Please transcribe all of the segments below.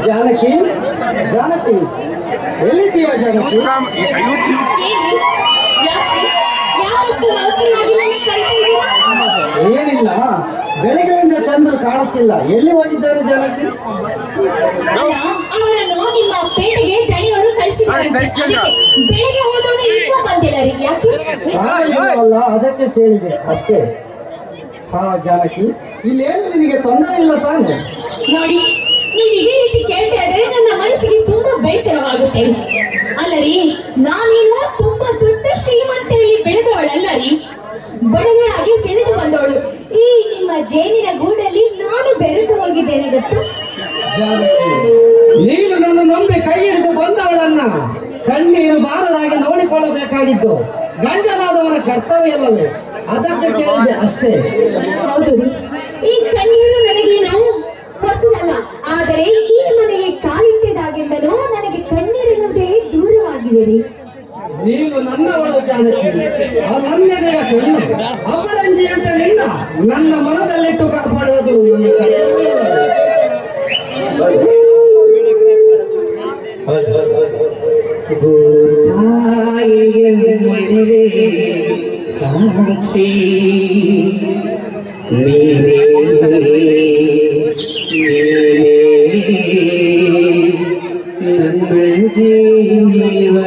ಜಾನಕಿ, ಜಾನಕಿ, ಎಲ್ಲಿದ್ದೀಯಾ ಜಾನಕಿ? ಏನಿಲ್ಲ, ಬೆಳಗ್ಗೆಯಿಂದ ಚಂದ್ರು ಕಾಣುತ್ತಿಲ್ಲ. ಎಲ್ಲಿ ಹೋಗಿದ್ದಾರೆ ಜಾನಕಿ? ಅವರನ್ನು ನಿಮ್ಮ ಪೇಟೆಗೆ ದಣಿಯವರು ಕಳಿಸಿದ್ದಾರೆ. ಬೆಳಿಗ್ಗೆ ಹೋದವರು ಇನ್ನೂ ಬಂದಿಲ್ಲ ರೀ. ಅಲ್ಲ, ಅದಕ್ಕೆ ಕೇಳಿದೆ ಅಷ್ಟೇ. ಹಾ ಜಾನಕಿ, ಇಲ್ಲೇನು ನಿನಗೆ ತೊಂದರೆ ಇಲ್ಲ ತಾನೆ? ನೋಡಿ, ನೀವು ಇದೇ ರೀತಿ ಕೇಳ್ತಾ ಇದ್ರೆ ನನ್ನ ಮನಸ್ಸಿಗೆ ತುಂಬಾ ಬೇಸರವಾಗುತ್ತೆ. ಅಲ್ಲ ರೀ, ನಾನೇನು ತುಂಬಾ ದೊಡ್ಡ ಶ್ರೀಮಂತರಲ್ಲಿ ಬೆಳೆದವಳಲ್ಲ ರೀ, ಬಡವಳಾಗಿ ಬೆಳೆದು ಬಂದವಳು. ಈ ನಿಮ್ಮ ಜೇನಿನ ಗೂಡಲ್ಲಿ ನಾನು ಬೆರೆತು ಹೋಗಿದ್ದೇನೆ ಗೊತ್ತು. ಜಾನಕಿ, ನೀನು ನನ್ನ ನಂಬಿ ಕೈ ಹಿಡಿದು ಬಂದವಳನ್ನ ಕಣ್ಣೀರು ಬಾರದಾಗಿ ನೋಡಿಕೊಳ್ಳಬೇಕಾಗಿದ್ದು ಗಂಡನಾದವನ ಕರ್ತವ್ಯವಲ್ಲವೇ? ಅದಕ್ಕೆ ಕೇಳಿದೆ ಅಷ್ಟೇ. ಹೌದು, ಈ ಕಣ್ಣೀರು ನನಗೆ ನಾವು ಹೊಸದಲ್ಲ. ಆದರೆ ಈ ಮನೆಗೆ ಕಾಲಿಟ್ಟಿದಾಗಿಂದಲೂ ನನಗೆ ಕಣ್ಣೀರಿನುವುದೇ ದೂರವಾಗಿದೆ ರೀ. ನೀನು ನನ್ನವಳು ಜಾನಕಿ, ನನ್ನೆದೆಯ ಕಣ್ಣು ಅಪರಂಜಿ ಅಂತ ನಿನ್ನ ನನ್ನ ಮನದಲ್ಲಿಟ್ಟು ಕಾಪಾಡುವುದು ನನ್ನ ಕರ್ತವ್ಯವಲ್ಲವೇ? ಸಾಕ್ಷಿ ನೀನೇ ನನ್ನ ಜೀವ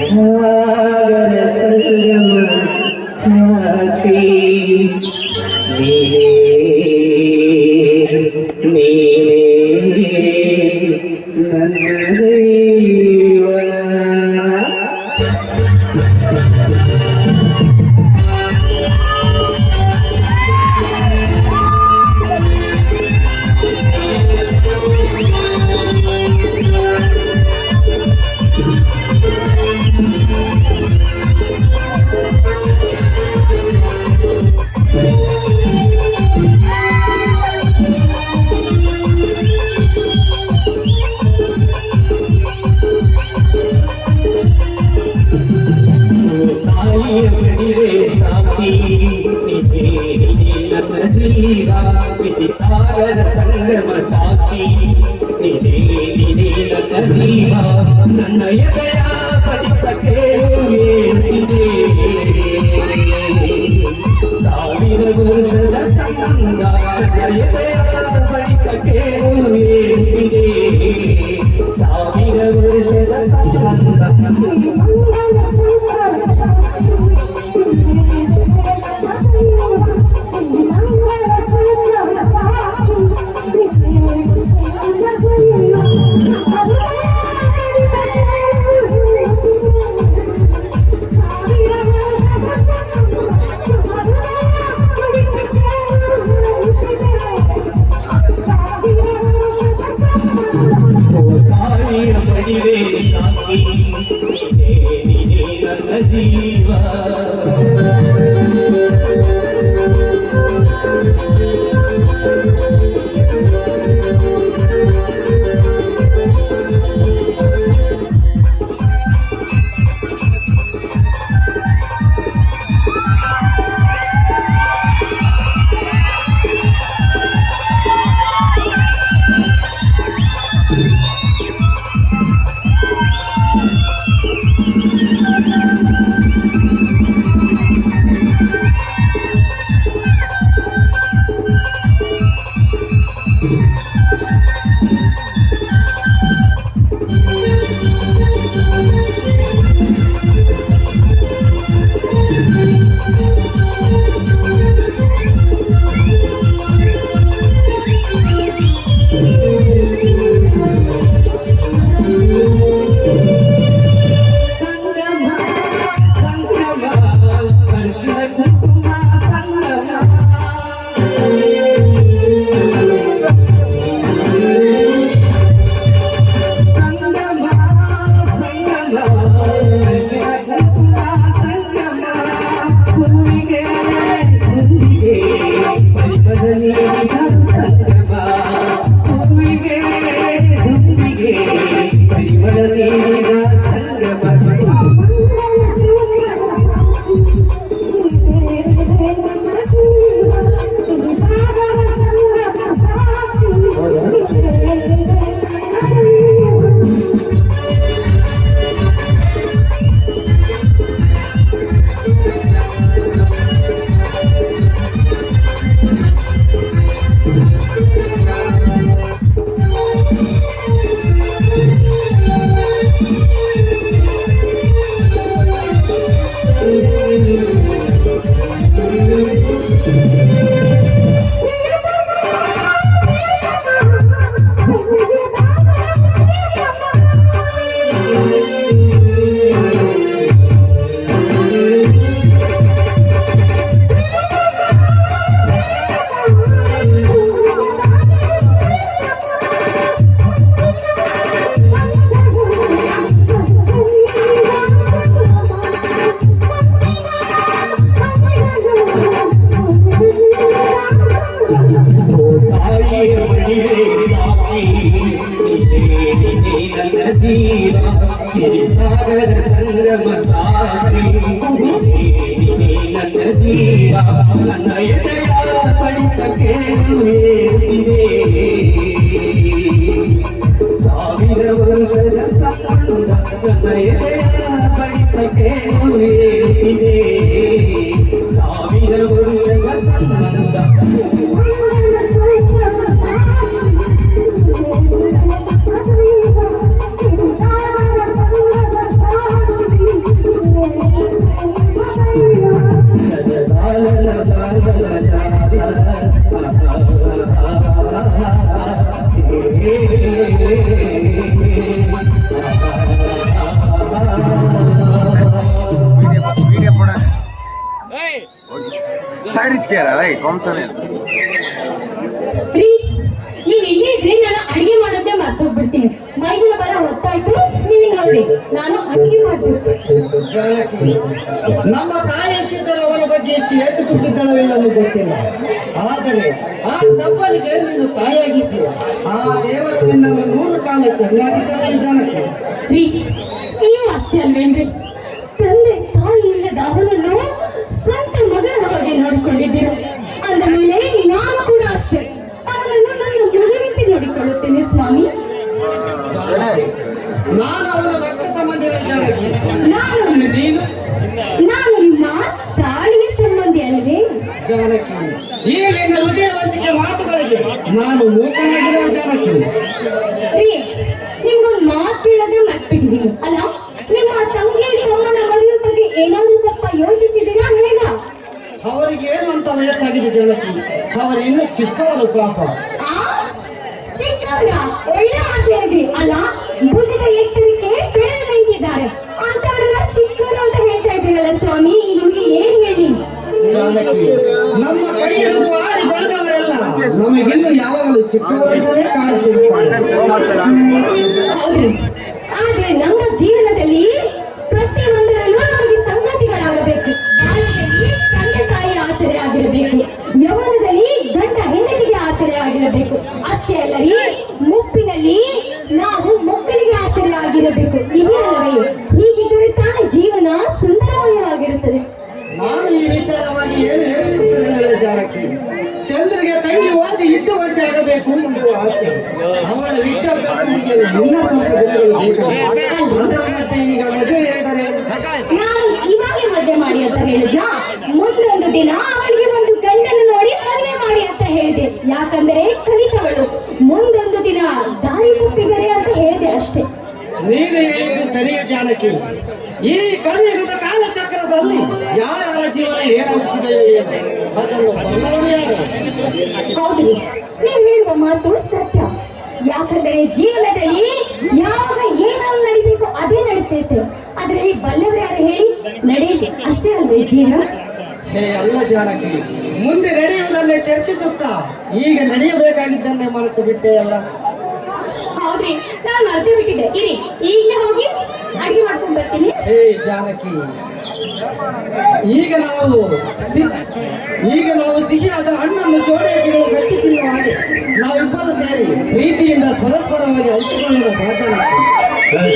ನದಿಸಾಗರ ಸಂಗಮ ಸಾಕ್ಷಿ ನೀನೇ ನನ್ನ ಜೀವ. ಸಾಕ್ಷಿ ನನ್ನ ಜೀವ ಸಾಗರ ಸಂಗಮ ಸಾಕ್ಷಿ ನೀನೇ ನನ್ನ ಜೀವ ನನ್ನ ಎದೆಯ ಪಡಿತ ಕೇಳುವೆ ಸಾವಿರ ವರ್ಷದ ಸಂಗ ಎದೆಯ ಪಡಿತ ಕೇಳುವೆ ಸಾವಿರ ವರ್ಷದ ಸಂಗ ಜೀವ ತಾಯಿಯ ಮಡಿವೆ ಸಾಕ್ಷಿ ನನ್ನ ಜೀವ ಸಾಗರ ಸಂಗಮ ಸಾಕ್ಷಿ ನನ್ನ ಜೀವ ನನ್ನ ಎದೆಯ ಬಡಿತ ಕೇಳುತ್ತಿದೆ ಸಾವಿರ ವರ್ಷದ ಸಂಬಂಧ ನನ್ನ ಎದೆಯ ಬಡಿತ ಕೇಳುತ್ತಿದೆ ಸಾವಿರ ವರ್ಷದ ಸಂಬಂಧ साइड इसके राइट कौन सा है ರೀ ನೀವ್ ಇಲ್ಲೇ ಇದ್ರೆ ನಾನು ಅಡಿಗೆ ಮಾಡೋದೇ ಮರ್ತೋಗ್ಬಿಡ್ತೀನಿ. ಮೈದಿನ ಬರ ಹೊತ್ತಾಯ್ತು, ನೀವು ನೋಡಿ ನಾನು ಅಡಿಗೆ ಮಾಡ್ಬೇಕು. ಜಾನಕಿ, ನಮ್ಮ ತಾಯಿ ಅಂತಿದ್ದರು ಅವನ ಬಗ್ಗೆ ಎಷ್ಟು ಯೋಚಿಸುತ್ತಿದ್ದಳವಿಲ್ಲವೋ ಗೊತ್ತಿಲ್ಲ. ಆದರೆ ಆ ತಪ್ಪಲಿಗೆ ನೀನು ತಾಯಿಯಾಗಿದ್ದೀಯ. ಆ ದೇವರು ನಿನ್ನನ್ನು 100 ಕಾಲ ಚೆನ್ನಾಗಿದ್ದಾಳೆ ಜಾನಕಿ. ರೀ ನೀವು ಅಷ್ಟೇ ಅಲ್ವೇನ್ರಿ? ತಂದೆ ತಾಯಿ ಇಲ್ಲದ ಅವನನ್ನು ಸ್ವಂತ ಮಗನ ಹಾಗೆ ನೋಡಿಕೊಂಡಿದ್ದೀರ. ಅಂದ ಮೇಲೆ ನಾನು ಕೂಡ ಅಷ್ಟೇ ಅವನನ್ನು ನನ್ನ ಮಗನಂತೆ ನೋಡಿಕೊಳ್ಳುತ್ತೇನೆ ಸ್ವಾಮಿ. ನಾನು ಅವನ ರಕ್ತ ಸಂಬಂಧಿಗಳ ಜಾನಕಿ. ನೀನು ನಾನು ನಿಮ್ಮ ತಾಳಿಯ ಸಂಬಂಧಿ ಅಲ್ವೇ ಜಾನಕಿ? ಈ ನಿನ್ನ ಹೃದಯವಂತಿಕೆ ಮಾತುಗಳಿಗೆ ನಾನು ಮೂಕನಾಗಿರುವ ಜಾನಕಿ. ರೀ ನಿಮ್ಗೊಂದು ಮಾತು ಕೇಳದೆ ಮರ್ತ್ಬಿಟ್ಟಿದ್ದೀನಿ ಅಲ್ಲ. ನಿಮ್ಮ ತಂಗಿ ತಮ್ಮನ ಮದುವೆ ಬಗ್ಗೆ ಏನಾದ್ರೂ ಸ್ವಲ್ಪ ಯೋಚಿಸಿದ್ದೀರಾ ಹೇಗ? ಅವರಿಗೆ ಏನು ಅಂತ ವಯಸ್ಸಾಗಿದೆ ಜಾನಕಿ. ಅವರು ಇನ್ನು ಚಿಕ್ಕವರು ಪಾಪ. ಚಿಕ್ಕವರ ಒಳ್ಳೆ ಮಾತು ಹೇಳಿದ್ರಿ ಅಲ್ಲ. ಭುಜದ ಎತ್ತರಕ್ಕೆ ಬೆಳೆದು ನಿಂತಿದ್ದಾರೆ ಅಂತವ್ರನ್ನ ಚಿಕ್ಕವರು ಅಂತ ಹೇಳ್ತಾ ಇದ್ದೀರಲ್ಲ ಸ್ವಾಮಿ. ನಿಮ್ಗೆ ಏನ್ ಹೇಳಿ ಜಾನಕಿ, ನಮ್ಮ ಕೈ ಹಿಡಿದು ಆಡಿ ಬೆಳೆದವರೆಲ್ಲ ನಮಗಿನ್ನು ಯಾವಾಗಲೂ ಚಿಕ್ಕವರಿಂದಲೇ ಕಾಣುತ್ತಿರುತ್ತಾರೆ. ಹೌದ್ರಿ, ಆದ್ರೆ ನಮ್ಮ ಜೀವನದಲ್ಲಿ ಪ್ರತಿಯೊಂದರಲ್ಲೂ ನಮಗೆ ಸಂಗತಿಗಳಾಗಬೇಕು. ಬಾಲ್ಯದಲ್ಲಿ ತಂದೆ ತಾಯಿಯ ಆಸರೆ ಆಗಿರಬೇಕು, ಯೌವನದಲ್ಲಿ ಗಂಡ ಹೆಂಡತಿಗೆ ಆಸರೆ ಆಗಿರಬೇಕು. ಅಷ್ಟೇ ಅಲ್ಲ ರೀ, ಮುಪ್ಪಿನಲ್ಲಿ ನಾವು ಮಕ್ಕಳಿಗೆ ಆಸರೆ ಆಗಿರಬೇಕು. ಇದಲ್ಲವೇ? ಹೀಗಿದ್ದರೆ ತಾನೇ ಜೀವನ ಸುಂದರಮಯವಾಗಿರುತ್ತದೆ. ನಾನು ಈ ವಿಚಾರವಾಗಿ ಏನು ಯೋಚಿಸುತ್ತಿರಲಿಲ್ಲ ಜಾನಕಿ. ಚಂದ್ರಿಗೆ ತಂಗಿ ಓದಿ ಇದ್ದುವಂತೆ ಆಗಬೇಕು ಎಂದು ಆಸೆ. ಅವಳ ವಿದ್ಯಾಭ್ಯಾಸ ಮುಗಿಯಲು ಇನ್ನೂ ಸ್ವಲ್ಪ ದಿನಗಳು ಬೇಕು. ಅದರ ಮತ್ತೆ ಈಗ ಮದುವೆ ಹೇಳಿದರೆ ನಾನು ಇವಾಗೆ ಮದುವೆ ಮಾಡಿ ಅಂತ ಹೇಳಿದ್ನ. ಮುಂದೊಂದು ದಿನ ಅವಳಿಗೆ ಒಂದು ಗಂಡನ್ನು ನೋಡಿ ಮದುವೆ ಮಾಡಿ ಅಂತ ಹೇಳಿದೆ. ಯಾಕಂದರೆ ಕಲಿತವಳು. ಮುಂದೊಂದು ದಿನ ದಾರಿ ತಪ್ಪಿದರೆ ಅಂತ ಹೇಳಿದೆ ಅಷ್ಟೇ. ನೀನು ಹೇಳಿದ್ದು ಸರಿಯ ಜಾನಕಿ. ಈ ಕಲಿಯುಗದ ಕಾಲಚಕ್ರದಲ್ಲಿ ಯಾರ್ಯಾರ ಜೀವನ ಏನಾಗುತ್ತಿದೆಯೋ ಏನು ಅದನ್ನು ಬಲ್ಲವನು ಯಾರು? ಹೌದು, ನೀವು ಹೇಳುವ ಮಾತು ಸತ್ಯ. ಯಾಕಂದರೆ ಜೀವನದಲ್ಲಿ ಯಾವಾಗ ಏನಾದ್ರು ನಡಿಬೇಕು ಅದೇ ನಡೀತೈತೆ. ಅದರಲ್ಲಿ ಬಲ್ಲವರು ಯಾರು ಹೇಳಿ? ನಡೆಯಲಿ ಅಷ್ಟೇ ಅಲ್ವೇ ಜೀವನ? ಹೇ ಅಲ್ಲ ಜಾನಕಿ, ಮುಂದೆ ನಡೆಯುವುದನ್ನೇ ಚರ್ಚಿಸುತ್ತಾ ಈಗ ನಡೆಯಬೇಕಾಗಿದ್ದನ್ನೇ ಮರೆತು ಬಿಟ್ಟೆ ಅಲ್ಲ. ಹೌದ್ರಿ, ನಾನು ಮರೆತು ಬಿಟ್ಟಿದ್ದೆ. ಇರಿ ಈಗಲೇ ಹೋಗಿ ಅಡಿಗೆ ಮಾಡ್ಕೊಂಡ್ ಬರ್ತೀನಿ. ಹೇ ಜಾನಕಿ, ಈಗ ನಾವು ಸಿಹಿಯಾದ ಹಣ್ಣನ್ನು ಜೋಡಿಗಳು ಕಚ್ಚಿ ತಿನ್ನುವ ಹಾಗೆ ನಾವಿಬ್ಬರು ಸೇರಿ ಪ್ರೀತಿಯಿಂದ ಪರಸ್ಪರವಾಗಿ ಹಂಚಿಕೊಳ್ಳುವ ಜಾನಕಿ. ನೀ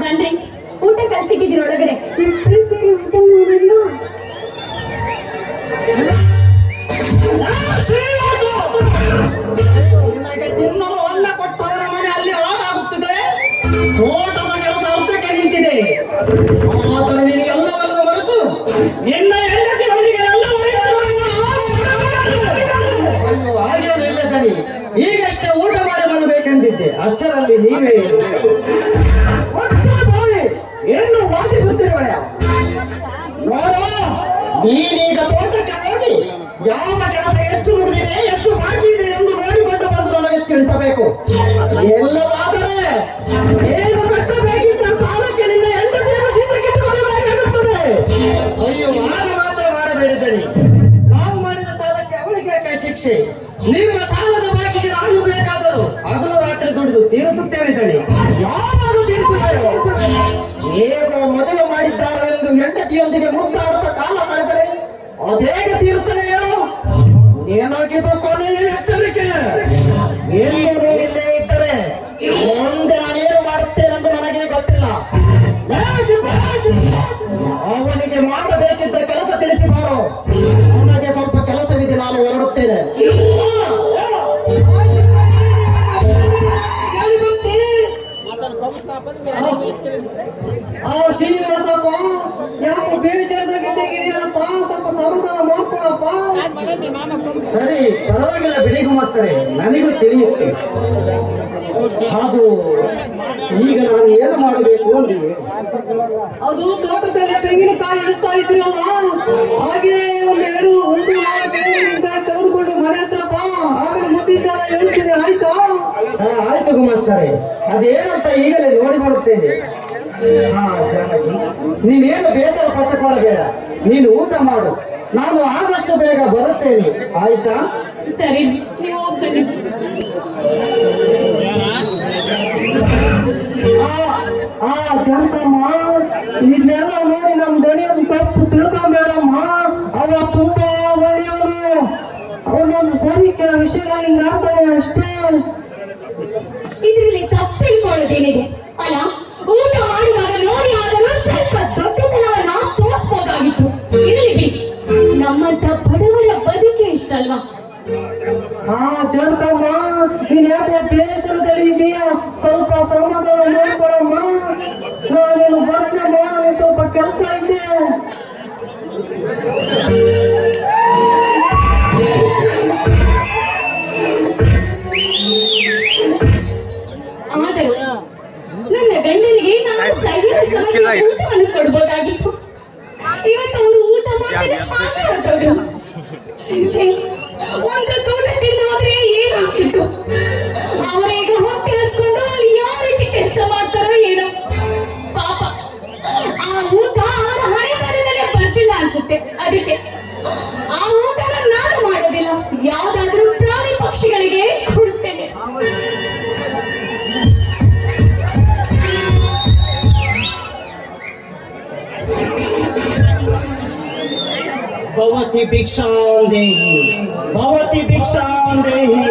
ಬನ್ರಿ, ಊಟ ಕಲ್ಸಿಟ್ಟಿದ್ದೀರಿ ಒಳಗಡೆ, ಇಬ್ರು ಸೇರಿ ಊಟ ಮಾಡೋಣ. ನಿನಗೆ ತಿನ್ನಲು ಅನ್ನ ಕೊಟ್ಟವರ ಮನೆ ಅಲ್ಲಿ ಹಾಳಾಗುತ್ತಿದೆ, ತೋಟದ ಕೆಲಸ ಅರ್ಧಕ್ಕೆ ನಿಂತಿದೆ. ಆದರೆ ನೀನು ಎಲ್ಲವನ್ನು ಮರೆತು ನಿನ್ನ ಹೆಂಡತಿಗಳಿಗೆ ಎಲ್ಲ ಹಾಗೇನು ಇಲ್ಲ ದನಿ. ಈಗಷ್ಟೇ ಊಟ ಮಾಡಿ ಬರಬೇಕೆಂದಿದ್ದೆ, ಅಷ್ಟರಲ್ಲಿ ನೀವೇ ಏನು ವಾದಿಸುತ್ತಿರುವೆಯ? ನೋಡು, ನೀನೀಗ ತೋಟಕ್ಕೆ ಹೋಗಿ ಯಾವ ಕೆಲಸ ಎಷ್ಟು ಮುಗಿದಿದೆ ಎಷ್ಟು ಬಾಕಿ ಇದೆ ಎಂದು ನೋಡಿಕೊಂಡು ಬಂದು ನನಗೆ ತಿಳಿಸಬೇಕು. ಎಲ್ಲವಾದರೆ ಏನು ಕಟ್ಟಬೇಕಿದ್ದ ಸಾಲಕ್ಕೆ ನಿನ್ನ ಹೆಂಡತಿಯನ್ನು ಜೀತಕ್ಕಿಟ್ಟುಕೊಳ್ಳಬೇಕಾಗುತ್ತದೆ. ಅಯ್ಯೋ, ಆಗ ಮಾತ್ರ ಮಾಡಬೇಡಿದಡಿ. ನಾವು ಮಾಡಿದ ಸಾಲಕ್ಕೆ ಅವಳಿಗೆ ಯಾಕೆ ಶಿಕ್ಷೆ? ನಿಮ್ಮ ಸಾಲದ ಬಾಕಿಗೆ ನಾನು ಬೇಕಾದರೂ ಹಗಲು ರಾತ್ರಿ ದುಡಿದು ತೀರಿಸುತ್ತೇನೆ ದಡಿ. ಯಾವಾಗ ತೀರಿಸುತ್ತೇವೆ? ಹೇಗೋ ಮದುವೆ ಮಾಡಿದ್ದಾರೆ ಎಂದು ಹೆಂಡತಿಯೊಂದಿಗೆ ಮುದ್ದಾಡುತ್ತಾ ಕಾಲ ಕಳೆದರೆ ಅದೇಗೆ ತೀರುತ್ತದೆ ಹೇಳು? ಏನಾಗಿದ್ದು ಕೊನೆಯ ಎಚ್ಚರಿಕೆ. ಎಲ್ಲರೂ ಇಲ್ಲೇ ಇದ್ದರೆ ಮುಂದೆ ನಾನೇನು ಮಾಡುತ್ತೇನೆಂದು ನನಗೆ ಗೊತ್ತಿಲ್ಲ. ಅವನಿಗೆ ಮಾಡಬೇಕಿದ್ದ ಕೆಲಸ ತಿಳಿಸಿ ಬಾರೋ. ಅವನಿಗೆ ಸ್ವಲ್ಪ ಕೆಲಸವಿದೆ, ನಾನು ಹೊರಡುತ್ತೇನೆ. ಶ್ರೀನಿವಾಸಪ್ಪ, ಯಾಕೋ ಬೇಜಾರಾಗಿದ್ದೀರಪ್ಪ? ಸ್ವಲ್ಪ ಸಮಾಧಾನ ಮಾಡ್ಕೊಳಪ್ಪ. ಸರಿ, ಪರವಾಗಿಲ್ಲ ಬಿಡಿ ಗುಮಾಸ್ತರೆ, ನನಗೂ ತಿಳಿಯುತ್ತೆ. ಅದು ಈಗ ನಾನು ಏನು ಮಾಡಬೇಕು ಅಂದ್ರೆ, ಅದು ತೋಟದಲ್ಲಿ ತೆಂಗಿನಕಾಯಿ ಇಳಿಸ್ತಾ ಇದ್ರಲ್ಲ, ಹಾಗೆ ಒಂದೆರಡು ಒಂದು ತೆಗೆದುಕೊಂಡು ಮನೆ ಹತ್ರಪ್ಪ, ಆಮೇಲೆ ಮುದ್ದಿದ್ದಾರ ಹೇಳ್ತೀನಿ, ಆಯ್ತಾ? ಆಯ್ತು ಗುಮಾಸ್ತರೆ, ಅದೇನಂತ ಈಗಲೇ ನೋಡಿ ಬರುತ್ತೇನೆ. ಹಾ ಜಾನಕಿ, ನೀನೇನು ಬೇಸರ ಪಟ್ಟುಕೊಳ್ಳಬೇಡ, ನೀನು ಊಟ ಮಾಡು, ನಾನು ಆದಷ್ಟು ಬೇಗ ಬರುತ್ತೇನೆ, ಆಯ್ತಾ? ಸರಿ, ನೀವು ಹೋಗ್ಬನ್ನಿ. ಜಾನಕಮ್ಮ, ಇದನ್ನೆಲ್ಲ ನೋಡಿ ನಮ್ಮ ದಣಿಯನ್ನು ತಪ್ಪು ತಿಳ್ಕೊಂಬೇಡಮ್ಮ. ಅವ ತುಂಬಾ ಒಳ್ಳೆಯವನು, ಅವನೊಂದು ಸರಿ ಕೆಲವು ವಿಷಯಗಳು ಹಿಂಗೆ ಆಡ್ತಾನೆ ಅಷ್ಟೇ. ಇದರಲ್ಲಿ ತಪ್ಪು ತಿಳ್ಕೊಳ್ಳೋದೇನಿದೆ? ಅಲ್ಲ, ಊಟ ಮಾಡುವಾಗ ನೋಡಿ ಆದರೂ ಸ್ವಲ್ಪ ದೊಡ್ಡತನವನ್ನ ತೋರಿಸಬಹುದಾಗಿತ್ತು. ಇರಲಿ ಬಿಡಿ, ನಮ್ಮಂತ ಬಡವರ ಬದುಕೆ ಇಷ್ಟ ಅಲ್ವಾ? ಜಾನಕಮ್ಮ, ನೀನ್ ಯಾಕೆ ಬೇಸರದಲ್ಲಿ ಇದೀಯಾ? ಸ್ವಲ್ಪ ಸಮಾಧಾನ ಮಾಡ್ಕೊಳಮ್ಮ. ನಾನೇನು ಬರ್ತೇಮ್ಮ, ನನಗೆ ಸ್ವಲ್ಪ ಕೆಲಸ ಇದೆ. ಆದರೂ ನನ್ನ ಗಂಡನಿಗೆ ನಾನು ಸರಿಯಾದ ಸಮಯಕ್ಕೆ ಊಟವನ್ನು ಕೊಡ್ಬೋದಾಗಿತ್ತು. ಇವತ್ತು ಅವರು ಊಟ ಮಾಡಿದ್ರೆ ಹಾಗೆ ಹೊರಟೋದ್ರು. ಛೇ, ಒಂದು ತೋಟ ತಿಂದು ಹೋದ್ರೆ ಏನಾಗ್ತಿತ್ತು? ಅವರೀಗ ಹೊಟ್ಟೆ ಹಸ್ಕೊಂಡು ಅಲ್ಲಿ ಯಾವ ರೀತಿ ಕೆಲಸ ಮಾಡ್ತಾರೋ ಏನೋ. ಪಾಪ, ಆ ಊಟ ಅವರ ಹಣೆ ಬರದಲ್ಲೇ ಬರ್ತಿಲ್ಲ ಅನ್ಸುತ್ತೆ. ಅದಕ್ಕೆ ಆ ಊಟನ ನಾನು ಮಾಡೋದಿಲ್ಲ, ಯಾವ್ದಾದ್ರೂ ಪ್ರಾಣಿ ಪಕ್ಷಿಗಳಿಗೆ ಕೊಡ್ತೇನೆ. ಭವತಿ ಭಿಕ್ಷಾಂ ದೇಹಿ, ಭವತಿ ಭಿಕ್ಷಾಂ ದೇಹಿ.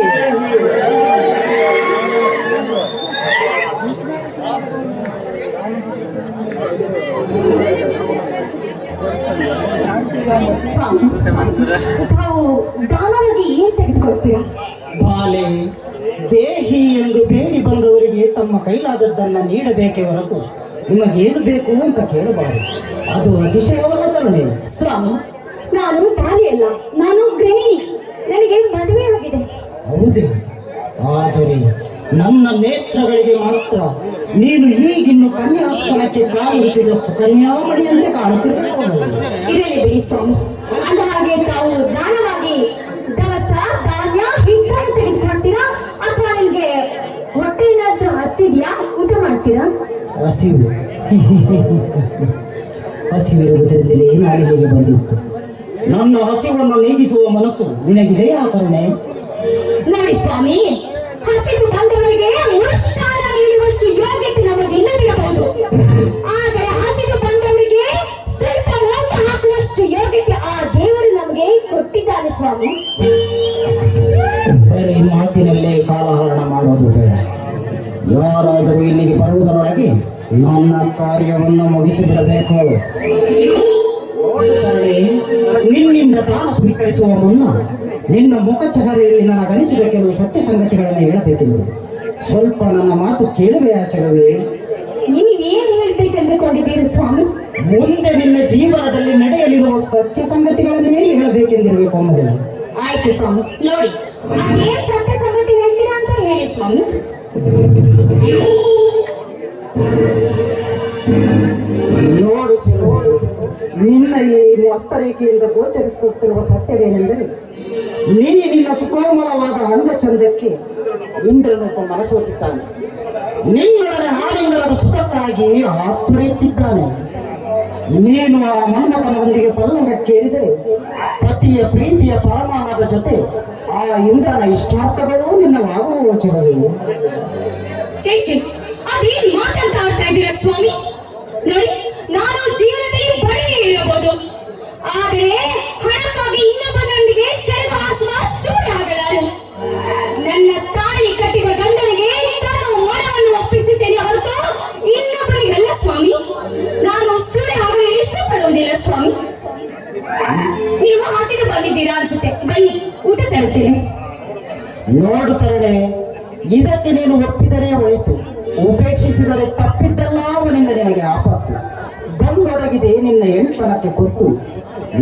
ಸ್ವಾಮಿ, ತಾವು ದಾನವಾಗಿ ಏನ್ ತೆಗೆದುಕೊಳ್ತೀರಾ? ಬಾಲೆ, ದೇಹಿ ಎಂದು ಬೇಡಿ ಬಂದವರಿಗೆ ತಮ್ಮ ಕೈಲಾದದ್ದನ್ನು ನೀಡಬೇಕೇ ಹೊರತು ನಿಮಗೇನು ಬೇಕು ಅಂತ ಕೇಳಬಾರದು. ಅದು ಅತಿಶಯವಲ್ಲ ತರುಣಿ. ಸ್ವಾಮಿ, ನಾನು ತಾಲಿ ಅಲ್ಲ, ನಾನು ಗೃಹಿಣಿ. ನನಗೆ ಮದುವೆ ಆಗಿದೆ. ಹೌದೇ? ಆದರೆ ನನ್ನ ನೇತ್ರಗಳಿಗೆ ಮಾತ್ರ ನೀನು ಈಗಿನ್ನು ಕನ್ಯಾಸ್ಥಾನಕ್ಕೆ ಕಾಲಿರಿಸಿದ ಸುಕನ್ಯಾಮಣಿಯಂತೆ ಕಾಣುತ್ತಿರಬೇಕು. ಇರಲಿ ಬಿಡಿ ಸ್ವಾಮಿ. ಅಂದ ಹಾಗೆ ತಾವು ದಾನವಾಗಿ ದವಸ ಧಾನ್ಯ ಹಿಟ್ಟನ್ನು ತೆಗೆದುಕೊಳ್ತೀರಾ, ಅಥವಾ ನಿಮ್ಗೆ ಹೊಟ್ಟೆ ಏನಾದ್ರೂ ಹಸ್ತಿದ್ಯಾ? ಊಟ ಮಾಡ್ತೀರಾ? ಹಸಿವು ಹಸಿವಿರುವುದರಿಂದಲೇ ನಾಡಿಗೆಗೆ ಬಂದಿತ್ತು. ನನ್ನ ಹಸಿವನ್ನು ನೀಗಿಸುವ ಮನಸ್ಸು ನಿನಗಿದೆಯಾ ಕರುಣೆ? ನೋಡಿ ಸ್ವಾಮಿ, ಹಸಿದು ಬಂದವರಿಗೆ ಮುಷ್ಟಾನ ನೀಡುವಷ್ಟು ಯೋಗ್ಯತೆ ನಮಗಿಲ್ಲದಿರಬಹುದು. ಆದರೆ ಹಸಿದು ಬಂದವರಿಗೆ ಸ್ವಲ್ಪ ಬಿಡಬೇಕು. ನಿನ್ನಿಂದ ದಾನ ಸ್ವೀಕರಿಸುವ ಮುನ್ನ ನಿನ್ನ ಮುಖಚಹರೆಯಲ್ಲಿ ನನಗನಿಸಿದ ಕೆಲವು ಸತ್ಯ ಸಂಗತಿಗಳನ್ನು ಹೇಳಬೇಕೆಂದು ಸ್ವಲ್ಪ ನನ್ನ ಮಾತು ಕೇಳುವೆ ಆಚರಣೆ. ನೀವು ಏನು ಹೇಳ್ಬೇಕೆಂದುಕೊಂಡಿದ್ದೀರಿ ಸ್ವಾಮಿ? ಮುಂದೆ ನಿನ್ನ ಜೀವನದಲ್ಲಿ ನಡೆಯಲಿರುವ ಸತ್ಯ ಸಂಗತಿಗಳನ್ನೇ ಹೇಳಬೇಕೆಂದಿರಬೇಕು ಮೊದಲು. ಆಯ್ತು ಸ್ವಾಮಿ, ನೋಡಿ ಅದೇನ್ ಸತ್ಯ ಸಂಗತಿ ಹೇಳ್ತೀರಾ ಅಂತ ಹೇಳಿ ಸ್ವಾಮಿ. ನೋಡು ಚೆಲುವ, ನಿನ್ನ ಈ ಹಸ್ತರೇಖೆಯಿಂದ ಗೋಚರಿಸುತ್ತಿರುವ ಸತ್ಯವೇನೆಂದರೆ ನೀನು ನಿನ್ನ ಸುಕೋಮಲವಾದ ಅಂದ ಚಂದಕ್ಕೆ ಇಂದ್ರನೊಬ್ಬ ಮನಸೋತಿದ್ದಾನೆ. ನಿನ್ನೊಡನೆ ಆಲಿಂಗನದ ಸುಖಕ್ಕಾಗಿ ಆತುರೆಯುತ್ತಿದ್ದಾನೆ. ನೀನು ಆ ಮನ್ಮಥನೊಂದಿಗೆ ಪಲ್ಲಂಗಕ್ಕೇರಿದರೆ ಪತಿಯ ಪ್ರೀತಿಯ ಪರಮಾನದ ಜೊತೆ ಆ ಇಂದ್ರನ ಇಷ್ಟಾರ್ಥಗಳು ನಿನ್ನವಾಗುವ ಚೆಲುವೆ. ಛೇ ಛೇ, ಅದೇನ್ ಮಾತಂತ ಆಡ್ತಾ ಇದ್ದೀರಾ ಸ್ವಾಮಿ? ನೋಡಿ, ನಾನು ಜೀವನದಲ್ಲಿ ಬಡವೇ ಇರಬಹುದು, ಆದರೆ ಹಣಕ್ಕಾಗಿ ಇನ್ನೊಬ್ಬನೊಂದಿಗೆ ಸಹವಾಸುವ ಸುಳ್ಳು ಆಗಲಾರು. ನನ್ನ ತಾಳಿ ಕಟ್ಟಿದ ಗಂಡನಿಗೆ ತಾನು ಮನವನ್ನು ಒಪ್ಪಿಸಿದ್ದೇನೆ ಹೊರತು ಇನ್ನೊಬ್ಬನಿಗಲ್ಲ ಸ್ವಾಮಿ. ನಾನು ಸುಳ್ಳು ಆಗಲು ಇಷ್ಟಪಡುವುದಿಲ್ಲ ಸ್ವಾಮಿ. ನೀವು ಹಸಿರು ಬಂದಿದ್ದೀರಾ ಅನ್ಸುತ್ತೆ, ಬನ್ನಿ ಊಟ ತರುತ್ತೇನೆ. ನೋಡು ತರುಣೆ, ಇದಕ್ಕೆ ನೀನು ಒಪ್ಪಿದರೆ ಒಳಿತು, ಉಪೇಕ್ಷಿಸಿದರೆ ತಪ್ಪಿದ್ದಲ್ಲ ಅವನಿಂದ ನಿನಗೆ ಆಪತ್ತು. ಬಂದೊದಗಿದೆ ನಿನ್ನ ಹೆಣ್ತನಕ್ಕೆ ಗೊತ್ತು.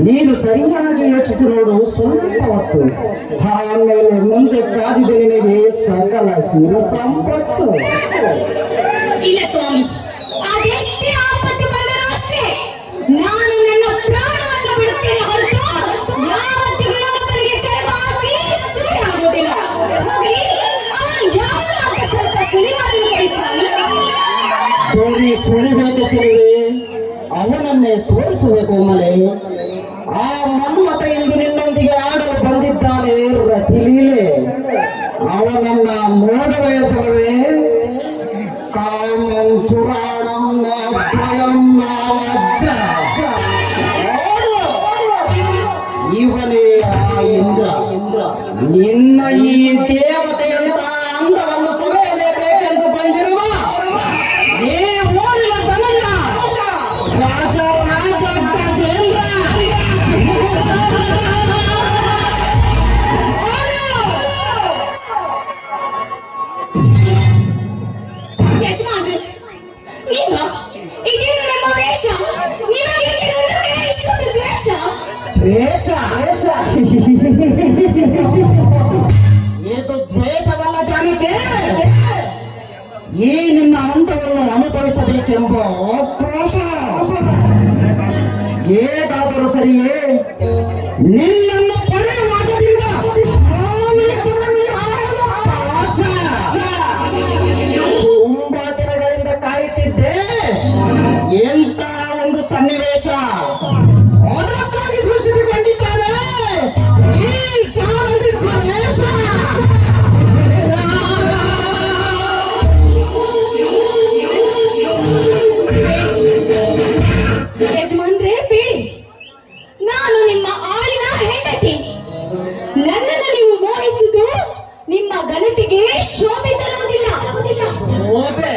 ನೀನು ಸರಿಯಾಗಿ ಯೋಚಿಸಿ ನೋಡು ಸ್ವಲ್ಪ ಹೊತ್ತು, ಆಮೇಲೆ ಮುಂದೆ ಕಾದಿದೆ ನಿನಗೆ ಸಕಲ ಸಿರು ಸಂಪತ್ತು. ಇಲ್ಲ ಸ್ವಾಮಿ, ಅದೆಷ್ಟೇ ಆಪತ್ತು ಬಂದರೂ ಅಷ್ಟೇ ನಾನು ನನ್ನ ಪ್ರಾಣವನ್ನು ಬಿಡುತ್ತೇನೆ ಹೊರತು ಯಾವತ್ತಿಗೂ ಇನ್ನೊಬ್ಬರಿಗೆ ಸಹವಾಸಿ ಸುಳ್ಳಾಗುವುದಿಲ್ಲ. ಹೋಗಲಿ, ಅವನು ಯಾರು ಅಂತ ಸ್ವಲ್ಪ ಸುಳಿವಾಗಲು ಕೊಡಿ ಸ್ವಾಮಿ. ತೋರಿ ಸುಳಿಬೇಕು ಚೆಲುವೆ, ಅವನನ್ನೇ ತೋರಿಸಬೇಕು ಮಲೆ. ಆ ಮನ್ಮಥ ಎಂದು ನಿನ್ನೊಂದಿಗೆ ಆಡಲು ಬಂದಿದ್ದಾನೆ ರತಿಲೀಲೆ. ಅವನನ್ನ ನೋಡುವ ಹೆಸರುವೆ ಕಾಮಂ ಪುರಾಣಂ ನ ಭಯಂ ನ ಲಜ್ಜ. ಇವನೇ ಆ ಇಂದ್ರ. ನಿನ್ನ ಈ ದೇವತೆಯಂತ ಅಂದವನ್ನು ಸವೆಯಲೇಬೇಕೆಂದು ಬಂದಿರುವ ಈ ಊರಿನ ಧನಂಗ ರಾಜ ರಾಜ ಗಜೇಂದ್ರ. ಯಜಮಾನ್ರೆ, ನೀವ ಇದೇನು ನಮ್ಮ ವೇಷ? ನಿಮಗೆ ಇಷ್ಟೊಂದು ದ್ವೇಷ? ದ್ವೇಷ ಇದು ದ್ವೇಷವಲ್ಲ ಜಾನಕಿ, ಈ ನಿನ್ನ ಹಂತವನ್ನು ಅನುಭವಿಸಬೇಕೆಂಬ ಆಕ್ರೋಶ. ಹೇಗಾದರೂ ಸರಿಯೇ ನಿನ್ನನ್ನು ಪಡೆಯುವಾಗದಿಂದ ತುಂಬಾ ದಿನಗಳಿಂದ ಕಾಯುತ್ತಿದ್ದೆ ಎಂತ ಒಂದು ಸನ್ನಿವೇಶ. ಅದಕ್ಕಾಗಿ ಸೃಷ್ಟಿಸಿಕೊಂಡಿದ್ದಾನೆ ಈ ಸಾರಥಿ ಸನ್ನಿವೇಶ. ಯಜಮಾನ್ರೆ ಬೇಡಿ, ನಾನು ನಿಮ್ಮ ಆಳಿನ ಹೆಂಡತಿ. ನನ್ನನ್ನು ನೀವು ಮೋಹಿಸಿದ್ದು ನಿಮ್ಮ ಘನತೆಗೆ ಶೋಭೆ ತರುವುದಿಲ್ಲ. ಶೋಭೆ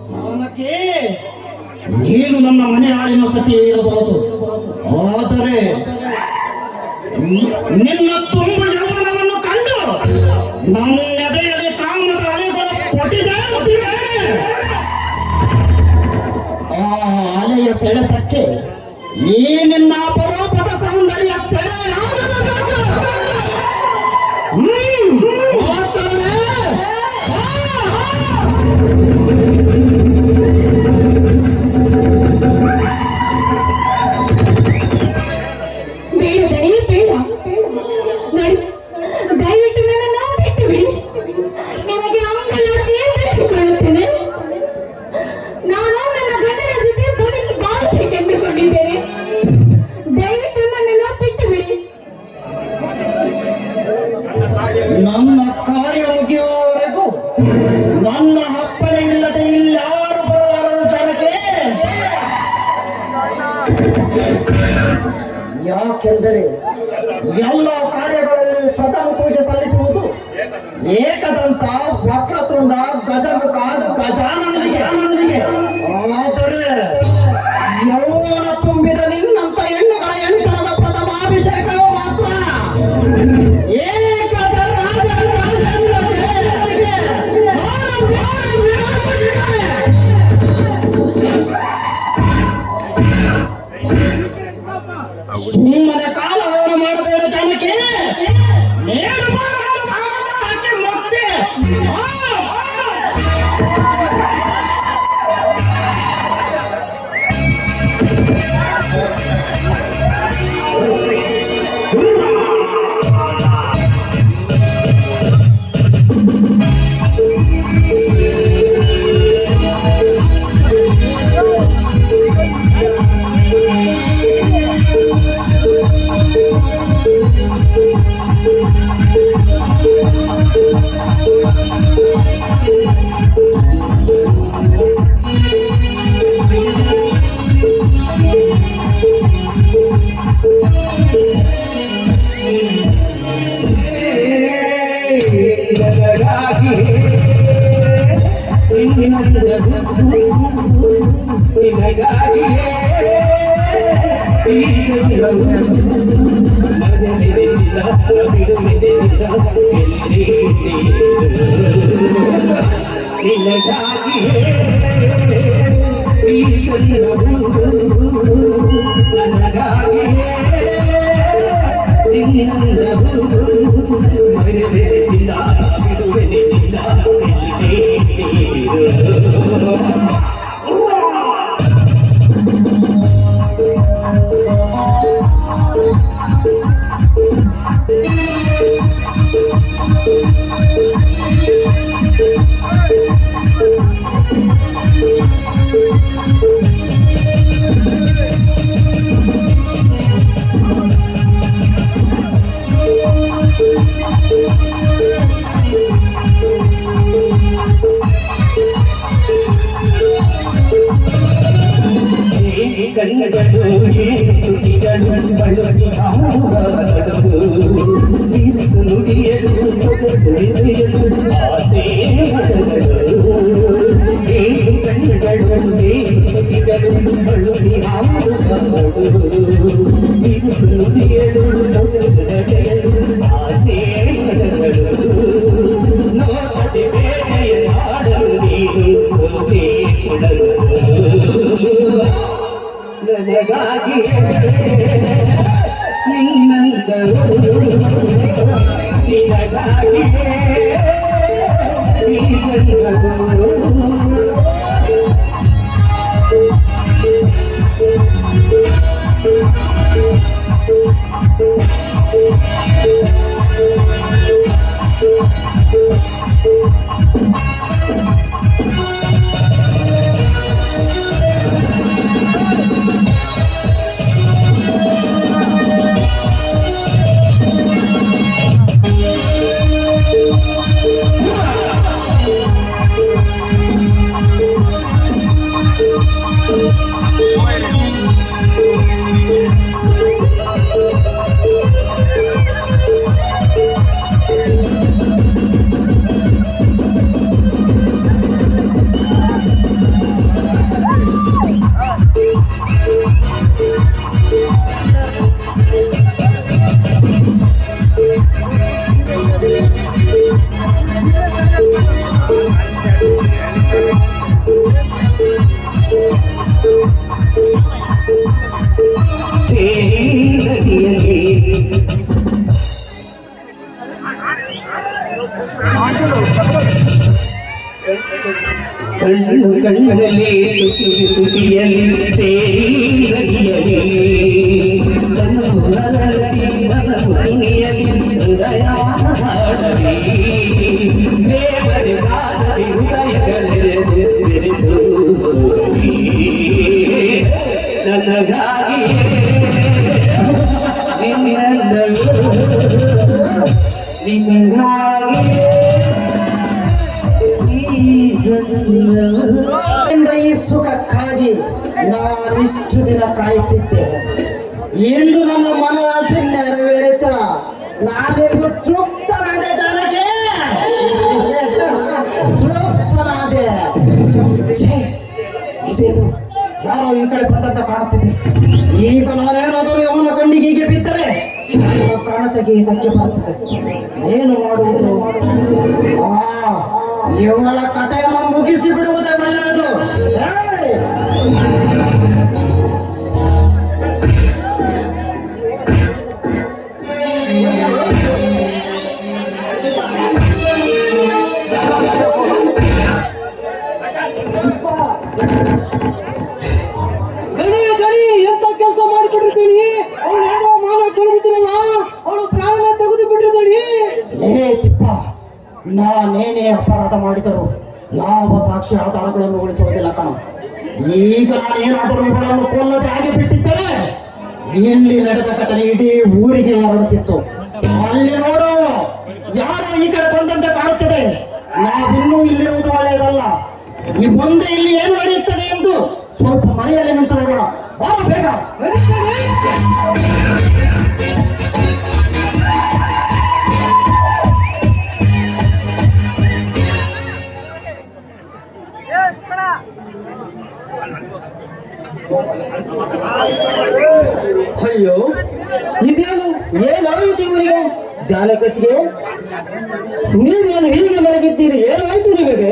ಸಾಮಕ್ಕೆ ನೀನು ನನ್ನ ಮನೆ ಆಳಿನ ಸತಿ ಇರಬಹುದು, ಆದರೆ ನಿನ್ನ ತುಂಬ ಯೌವನವನ್ನು ಕಂಡು ನನ್ನ ಎದೆಯಲ್ಲಿ ಕಾಮದ ಅಲೆಗಳು ಪೊಟಿದಾಡುತ್ತಿವೆ. ಆ ಅಲೆಯ ಸೆಳೆತಕ್ಕೆ ಈ ನಿನ್ನ ಅಪರೂಪದ ಸೌಂದರ್ಯ ಸೆರೆಯಾಗಬೇಕು. ಮಾತನೇ ಬೇಡ ದಣಿ, ಬೇಡ. ನೋಡಿ, ದಯವಿಟ್ಟು ನನ್ನನ್ನು ಬಿಟ್ಟು ಬಿಡಿ. ನಿಮಗೆ ಅಂಗಲಾಚಿ ಬೆಳೆಸಿಕೊಳ್ಳುತ್ತೇನೆ. ನಾನು ನನ್ನ ಗಂಡನ ಜೊತೆ ಬದುಕಿ ಬಾಳಬೇಕೆಂದುಕೊಂಡಿದ್ದೇನೆ. ದಯವಿಟ್ಟು ನನ್ನನ್ನು ಬಿಟ್ಟು ಬಿಡಿ. ನನ್ನ ಕಾರ್ಯ ಮುಗಿಯುವವರೆಗೂ ನನ್ನ ಅಪ್ಪಣೆ ಇಲ್ಲದೆ ಇಲ್ಲಾರು ಬರುವರು ಜನಕ್ಕೆ. ಯಾಕೆಂದರೆ ಎಲ್ಲ ಕಾರ್ಯಗಳಲ್ಲಿ ಪ್ರಥಮ ಪೂಜೆ ಸಲ್ಲಿಸುವುದು ಏಕದಂತ ವಕ್ರತುಂಡ ಗಜಮುಖ ಗಜಾನನಿಗೆ. ನಿನಗಾಗಿಯೇ ಈ ಜಗವು ಮನೆ ಮೆರೆದಿಲ್ಲ ಬಿಡು ಮೆರೆದಿಲ್ಲ ನಿನಗಾಗಿಯೇ ಈ ಜಗವು ನನಗಾಗಿಯೇ ನಿನ್ನಲ್ಲವು ಮನೆ ಮೆರೆದಿಲ್ಲ ಬಿಡು ಮೆರೆದಿಲ್ಲ ಕಣ್ಣಗಳು ತುಟಿಗಳು ಬಳ್ಳಿ ಹಾಡುಗಳು ನುಡಿಯಲು ಆಸೆ ಕಣ್ಣಗಳು ತುಟಿಗಳು ಬಳ್ಳಿ ಹಾಡುಗಳು ನುಡಿಯಲು ಆಸೆ ನೋಡದೆ ಬೇರೆಯ ಹಾಡಲು ನೀನು ಕೊಡಲು ನನಗಾಗಿ ನಿನ್ನಂದರು ನಿನಗಾಗಿ ನಿನ್ನಂದರು ಕಣ್ಣು ಕಣ್ಣಲ್ಲಿ ತುಟಿಯಲ್ಲಿ ಸೇರಿಯಲಿ ತುಣಿಯಲ್ಲಿ ಹೃದಯ ಹಾಡಲಿ ದೇವರಿಗಾದರಿ ಹೃದಯಗಳೆರೆದು ನನಗಾಗಿ ನಿನ್ನಾಗಿ ಈ ಸುಖಕ್ಕಾಗಿ ನಾನಿಷ್ಟು ದಿನ ಕಾಯುತ್ತಿದ್ದೆ. ಎಂದು ನನ್ನ ಮನದಾಸೆ ನೆರವೇರಿತ ನಾನೆಂದು ತೃಪ್ತನಾದೆ. ಜಾನಕಿ ತೃಪ್ತನಾದೆ. ಇದೇನು ಯಾರೋ ಈ ಕಡೆ ಬಂದಂತ ಕಾಣುತ್ತಿದೆ. ಈಗ ನಾನೇನಾದರೂ ಅವನ ಕಣ್ಣಿಗೆ ಹೀಗೆ ಬಿದ್ದರೆ ಕಾಣತೆಗೆ ಇದಕ್ಕೆ ಬರುತ್ತದೆ. ಏನು ಮಾಡುವುದು? ಇವಳ ಕಥೆಯನ್ನು ಮುಗಿಸಿ ಬಿಡುವುದೇ ಒಳ್ಳೆಯದು. ಗಣಿ ಎಂತ ಕೆಲಸ ಮಾಡಿಕೊಟ್ಟಿರ್ತೀನಿ. ಅವಳು ಹೆಂಗೋ ಮಾನ ಕಳೆದಿದ್ರಲ್ಲ, ಅವಳು ಪ್ರಾಣ ತೆಗೆದು ಬಿಟ್ಟಿರ್ತಾಳಿ. ನಾನೇನೇ ಅಪರಾಧ ಮಾಡಿದರು ಯಾವ ಸಾಕ್ಷಿ ಆಧಾರಗಳನ್ನು ಉಳಿಸುವುದಿಲ್ಲ ಕಣ. ಈಗ ನಾನೇನಾದರೂ ಇವಳನ್ನು ಕೊಲ್ಲದೆ ಹಾಗೆ ಬಿಟ್ಟಿದ್ದರೆ ಇಲ್ಲಿ ನಡೆದ ಘಟನೆ ಇಡೀ ಊರಿಗೆ ಹರಡುತ್ತಿತ್ತು. ಅಲ್ಲಿ ನೋಡು, ಯಾರೋ ಈ ಕಡೆ ಬಂದಂತೆ ಕಾಣುತ್ತದೆ. ನಾವಿನ್ನೂ ಇಲ್ಲಿರುವುದು ಒಳ್ಳೆಯದಲ್ಲ. ಈ ಮುಂದೆ ಇಲ್ಲಿ ಏನು ನಡೆಯುತ್ತದೆ ಎಂದು ಸ್ವಲ್ಪ ಮನೆಯಲ್ಲಿ ನಿಂತು ನೋಡೋಣ. ಬಾ ಬೇಗ. ಅಯ್ಯೋ ಇದೇನು ಏನಾಯಿತು ಇವರಿಗೆ ಜಾನಕಟ್ಟಿಗೆ ನೀವೇನು ಹೀಗೆ ಮಲಗಿದ್ದೀರಿ ಏನಾಯ್ತು ನಿಮಗೆ